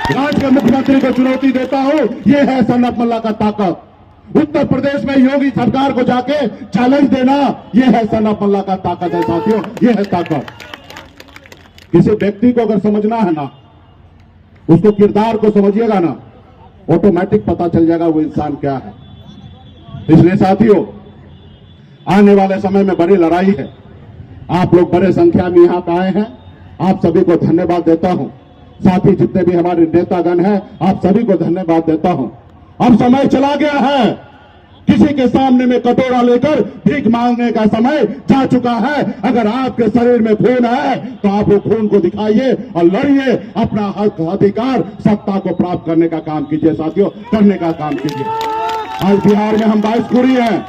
राज्य के मुख्यमंत्री को चुनौती देता हूं, ये है सनत मल्ला का ताकत। उत्तर प्रदेश में योगी सरकार को जाके चैलेंज देना, ये है सनत मल्ला का ताकत है साथियों, ये है ताकत। किसी व्यक्ति को अगर समझना है ना, उसको किरदार को समझिएगा ना, ऑटोमेटिक पता चल जाएगा वो इंसान क्या है। इसलिए साथियों, आने वाले समय में बड़ी लड़ाई है। आप लोग बड़े संख्या में यहां आए हैं, आप सभी को धन्यवाद देता हूं। साथ ही जितने भी हमारे नेतागण हैं, आप सभी को धन्यवाद देता हूं। अब समय चला गया है, किसी के सामने में कटोरा लेकर भीख मांगने का समय जा चुका है। अगर आपके शरीर में खून है तो आप वो खून को दिखाइए और लड़िए, अपना हक अधिकार सत्ता को प्राप्त करने का काम कीजिए साथियों, करने का काम कीजिए। आज बिहार में हम 22 कुरी हैं,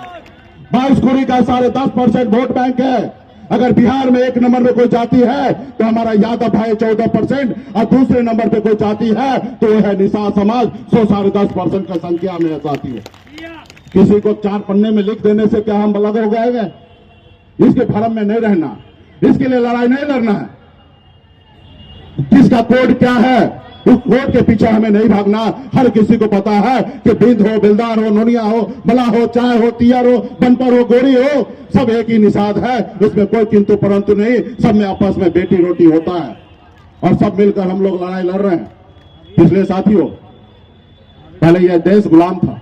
22 कुरी का 10.5% वोट बैंक है। अगर बिहार में एक नंबर पे कोई जाति है तो हमारा यादव भाई 14% और दूसरे नंबर पे कोई जाति है तो वो है निषाद समाज 10.5% की संख्या में जाती है। किसी को 4 पन्ने में लिख देने से क्या हम अलग हो गए? इसके भरम में नहीं रहना, इसके लिए लड़ाई नहीं लड़ना है। किसका कोड क्या है, उस कोड के पीछे हमें नहीं भागना। हर किसी को पता है कि बिंद हो, बिलदार हो, नोनिया हो, बला हो, चाय हो, तियर हो, बनपर हो, गोरी हो, सब एक ही निषाद है। उसमें कोई किंतु परंतु नहीं, सब में आपस में बेटी रोटी होता है और सब मिलकर हम लोग लड़ाई लड़ रहे हैं। इसलिए साथियों, पहले यह देश गुलाम था।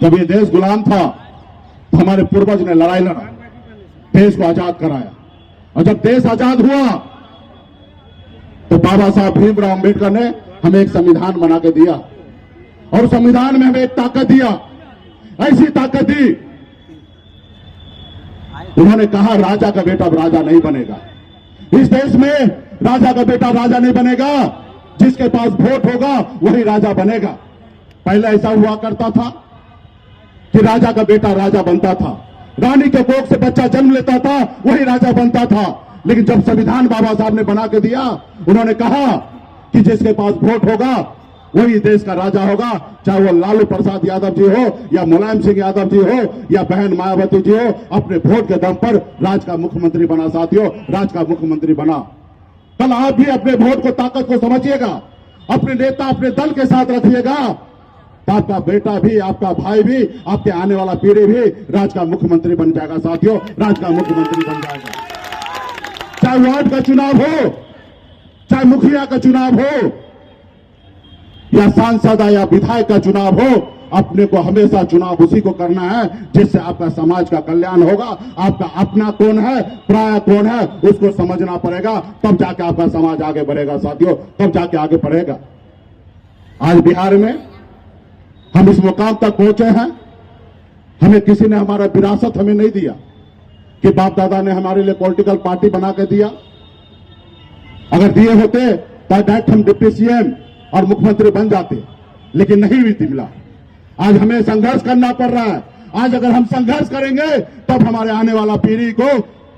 जब ये देश गुलाम था तो हमारे पूर्वज ने लड़ाई लड़ा, देश को आजाद कराया। और जब देश आजाद हुआ तो बाबा साहब भीमराव अंबेडकर ने हमें एक संविधान बना के दिया और संविधान में हमें एक ताकत दिया, ऐसी ताकत दी। उन्होंने कहा राजा का बेटा अब राजा नहीं बनेगा। इस देश में राजा का बेटा राजा नहीं बनेगा, जिसके पास वोट होगा वही राजा बनेगा। पहले ऐसा हुआ करता था कि राजा का बेटा राजा बनता था, रानी के कोख से बच्चा जन्म लेता था, वही राजा बनता था। लेकिन जब संविधान बाबा साहब ने बना के दिया, उन्होंने कहा कि जिसके पास वोट होगा वही देश का राजा होगा, चाहे वो लालू प्रसाद यादव जी हो या मुलायम सिंह यादव जी हो या बहन मायावती जी हो, अपने वोट के दम पर राज्य का मुख्यमंत्री बना साथियों, राज्य का मुख्यमंत्री बना। कल आप भी अपने वोट को, ताकत को समझिएगा, अपने नेता, अपने दल के साथ रखिएगा, तो आपका बेटा भी, आपका भाई भी, आपके आने वाला पीढ़ी भी राज्य का मुख्यमंत्री बन जाएगा साथियों, राज्य का मुख्यमंत्री बन जाएगा। चाहे वार्ड का चुनाव हो, चाहे मुखिया का चुनाव हो या सांसद या विधायक का चुनाव हो, अपने को हमेशा चुनाव उसी को करना है जिससे आपका समाज का कल्याण होगा। आपका अपना कौन है, पराया कौन है, उसको समझना पड़ेगा, तब जाके आपका समाज आगे बढ़ेगा साथियों, तब जाके आगे बढ़ेगा। आज बिहार में हम इस मुकाम तक पहुंचे हैं, हमें किसी ने हमारा विरासत हमें नहीं दिया कि बाप दादा ने हमारे लिए पॉलिटिकल पार्टी बना के दिया। अगर दिए होते तो डायरेक्ट हम डिप्टी सीएम और मुख्यमंत्री बन जाते, लेकिन नहीं भी मिला। आज हमें संघर्ष करना पड़ रहा है। आज अगर हम संघर्ष करेंगे तब हमारे आने वाला पीढ़ी को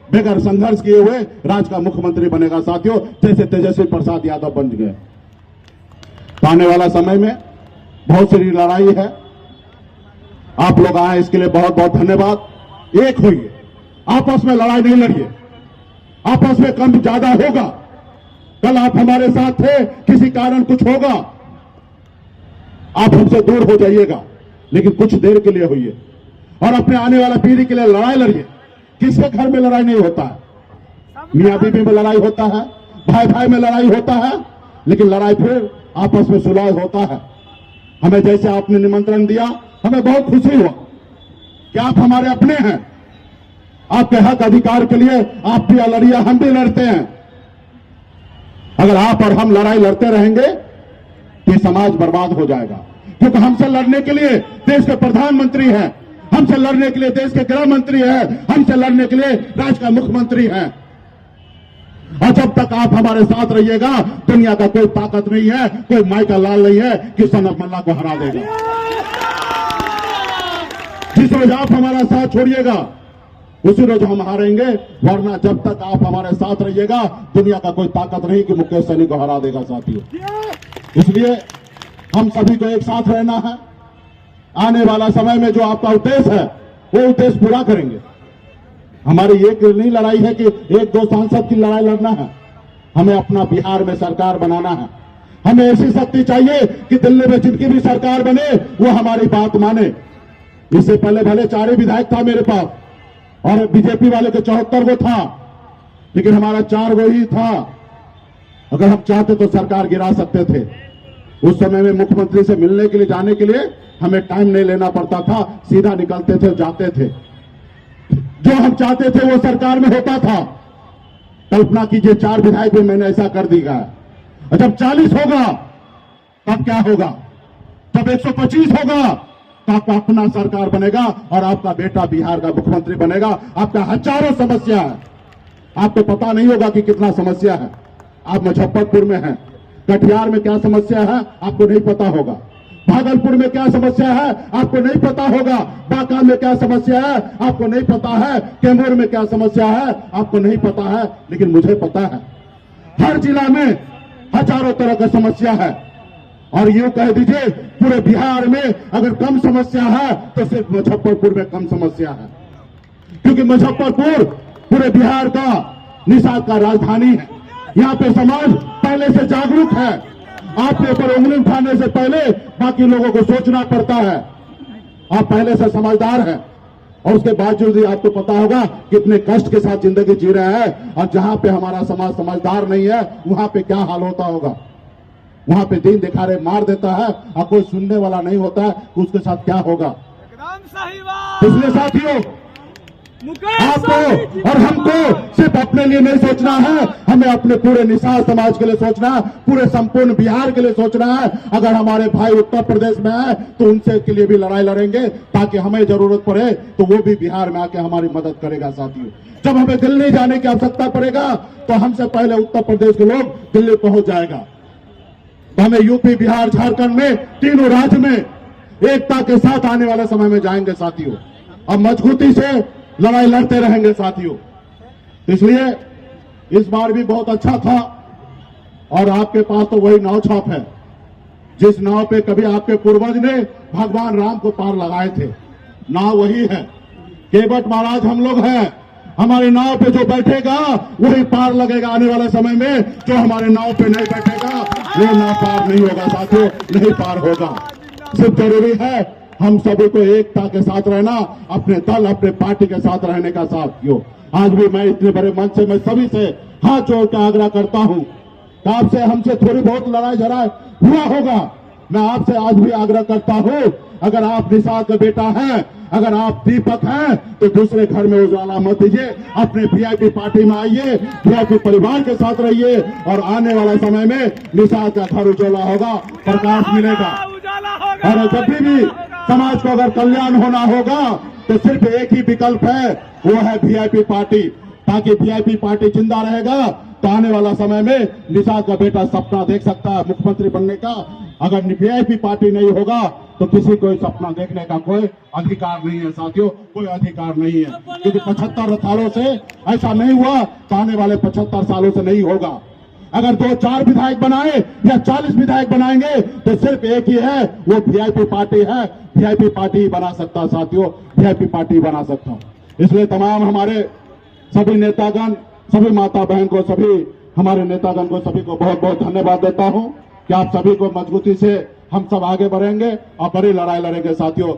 बगैर संघर्ष किए हुए राज्य का मुख्यमंत्री बनेगा साथियों, जैसे तेजस्वी प्रसाद यादव बन गए। तो आने वाला समय में बहुत सारी लड़ाई है। आप लोग आए इसके लिए बहुत बहुत धन्यवाद। एक होइए, आपस में लड़ाई नहीं लड़िए, आपस में कम ज्यादा होगा। कल आप हमारे साथ थे, किसी कारण कुछ होगा, आप हमसे दूर हो जाइएगा, लेकिन कुछ देर के लिए होइए और अपने आने वाला पीढ़ी के लिए लड़ाई लड़िए। किसके घर में लड़ाई नहीं होता है? मियां बीवी में लड़ाई होता है, भाई भाई में लड़ाई होता है, लेकिन लड़ाई फिर आपस में सुलह होता है। हमें जैसे आपने निमंत्रण दिया, हमें बहुत खुशी हुआ कि आप हमारे अपने हैं। आपके हक अधिकार के लिए आप भी लड़िए, हम भी लड़ते हैं। अगर आप और हम लड़ाई लड़ते रहेंगे तो समाज बर्बाद हो जाएगा, क्योंकि हमसे लड़ने के लिए देश के प्रधानमंत्री हैं, हमसे लड़ने के लिए देश के गृह मंत्री हैं, हमसे लड़ने के लिए राज्य का मुख्यमंत्री हैं। और जब तक आप हमारे साथ रहिएगा, दुनिया का कोई ताकत नहीं है, कोई माइका लाल नहीं है कि सनत मल्ला को हरा देगा। जिस रोज आप हमारा साथ छोड़िएगा उसी रोज हम हारेंगे, वरना जब तक आप हमारे साथ रहिएगा, दुनिया का कोई ताकत नहीं कि मुकेश सहनी को हरा देगा साथियों। इसलिए हम सभी को एक साथ रहना है। आने वाला समय में जो आपका उद्देश्य है वो उद्देश्य पूरा करेंगे। हमारी एक नहीं लड़ाई है कि एक दो सांसद की लड़ाई लड़ना है, हमें अपना बिहार में सरकार बनाना है। हमें ऐसी शक्ति चाहिए कि दिल्ली में जिनकी भी सरकार बने वो हमारी बात माने। इससे पहले भले 4 ही विधायक था मेरे पास और बीजेपी वाले के 74 गो था, लेकिन हमारा 4 गो ही था। अगर हम चाहते तो सरकार गिरा सकते थे। उस समय में मुख्यमंत्री से मिलने के लिए जाने के लिए हमें टाइम नहीं लेना पड़ता था, सीधा निकलते थे, जाते थे। जो हम चाहते थे वो सरकार में होता था। कल्पना कीजिए 4 विधायक में मैंने ऐसा कर दिया। और जब 40 होगा तब क्या होगा? जब 125 होगा तब अपना सरकार बनेगा और आपका बेटा बिहार का मुख्यमंत्री बनेगा। आपका हजारों समस्या है, आपको पता नहीं होगा कि कितना समस्या है। आप मुजफ्फरपुर में हैं, कटिहार में क्या समस्या है आपको नहीं पता होगा, भागलपुर में क्या समस्या है आपको नहीं पता होगा, बांका में क्या समस्या है आपको नहीं पता है, कैमूर में क्या समस्या है आपको नहीं पता है, लेकिन मुझे पता है। हर जिला में हजारों तरह की समस्या है। और यूं कह दीजिए पूरे बिहार में अगर कम समस्या है तो सिर्फ मुजफ्फरपुर में कम समस्या है, क्योंकि मुजफ्फरपुर पूरे बिहार का निषाद का राजधानी है। यहाँ पे समाज पहले से जागरूक है। आपके ऊपर उंगली उठाने से पहले बाकी लोगों को सोचना पड़ता है। आप पहले से समझदार हैं और उसके बावजूद ही आपको पता होगा कितने कष्ट के साथ जिंदगी जी रहे हैं। और जहां पे हमारा समाज समझदार नहीं है वहां पे क्या हाल होता होगा। वहां पे दिन दिखारे मार देता है और कोई सुनने वाला नहीं होता है कि उसके साथ क्या होगा। एकदम सही बात। इसलिए साथियों आपको और हमको सिर्फ अपने लिए नहीं सोचना है, हमें अपने पूरे निषाद समाज के लिए सोचना है, पूरे संपूर्ण बिहार के लिए सोचना है। अगर हमारे भाई उत्तर प्रदेश में है तो उनसे के लिए भी लड़ाई लड़ेंगे, ताकि हमें जरूरत पड़े तो वो भी बिहार में आके हमारी मदद करेगा। साथियों जब हमें दिल्ली जाने की आवश्यकता पड़ेगा तो हमसे पहले उत्तर प्रदेश के लोग दिल्ली पहुंच जाएगा। तो हमें यूपी, बिहार, झारखंड में तीनों राज्य में एकता के साथ आने वाले समय में जाएंगे साथियों, और मजबूती से लड़ाई लड़ते रहेंगे साथियों। इसलिए इस बार भी बहुत अच्छा था। और आपके पास तो वही नाव छाप है जिस नाव पे कभी आपके पूर्वज ने भगवान राम को पार लगाए थे। नाव वही है, केवट महाराज हम लोग हैं। हमारे नाव पे जो बैठेगा वही पार लगेगा आने वाले समय में। जो हमारे नाव पे नहीं बैठेगा वो नाव पार नहीं होगा साथियों, नहीं पार होगा। सिर्फ जरूरी है हम सभी को एकता के साथ रहना, अपने दल, अपने पार्टी के साथ रहने का साथियों। आज भी मैं इतने बड़े मंच से मैं सभी से हाथ जोड़ कर आग्रह करता हूं कि आपसे हमसे थोड़ी बहुत लड़ाई झड़ाई हुआ होगा। मैं आपसे आज भी आग्रह करता हूं, अगर आप निषाद का बेटा हैं, अगर आप दीपक हैं तो दूसरे घर में उजाला मत दीजिए। अपने वीआईपी पार्टी में आइए, वीआईपी परिवार के साथ रहिए और आने वाला समय में निषाद का घर उजाला होगा, प्रकाश मिलेगा। और जब भी समाज को अगर कल्याण होना होगा तो सिर्फ एक ही विकल्प है, वो है वीआईपी पार्टी। ताकि वीआईपी पार्टी जिंदा रहेगा तो आने वाला समय में निषाद का बेटा सपना देख सकता है मुख्यमंत्री बनने का। अगर वीआईपी पार्टी नहीं होगा तो किसी को सपना देखने का कोई अधिकार नहीं है साथियों, कोई अधिकार नहीं है। क्योंकि 75 सालों से ऐसा नहीं हुआ तो आने वाले 75 सालों से नहीं होगा। अगर 2-4 विधायक बनाए या 40 विधायक बनाएंगे तो सिर्फ एक ही है, वो वीआईपी पार्टी है। वीआईपी पार्टी ही बना सकता साथियों, वीआईपी पार्टी बना सकता। इसलिए तमाम हमारे सभी नेतागण, सभी माता बहन को, सभी हमारे नेतागण को, सभी को बहुत बहुत धन्यवाद देता हूं कि आप सभी को मजबूती से हम सब आगे बढ़ेंगे और बड़ी लड़ाई लड़ेंगे साथियों।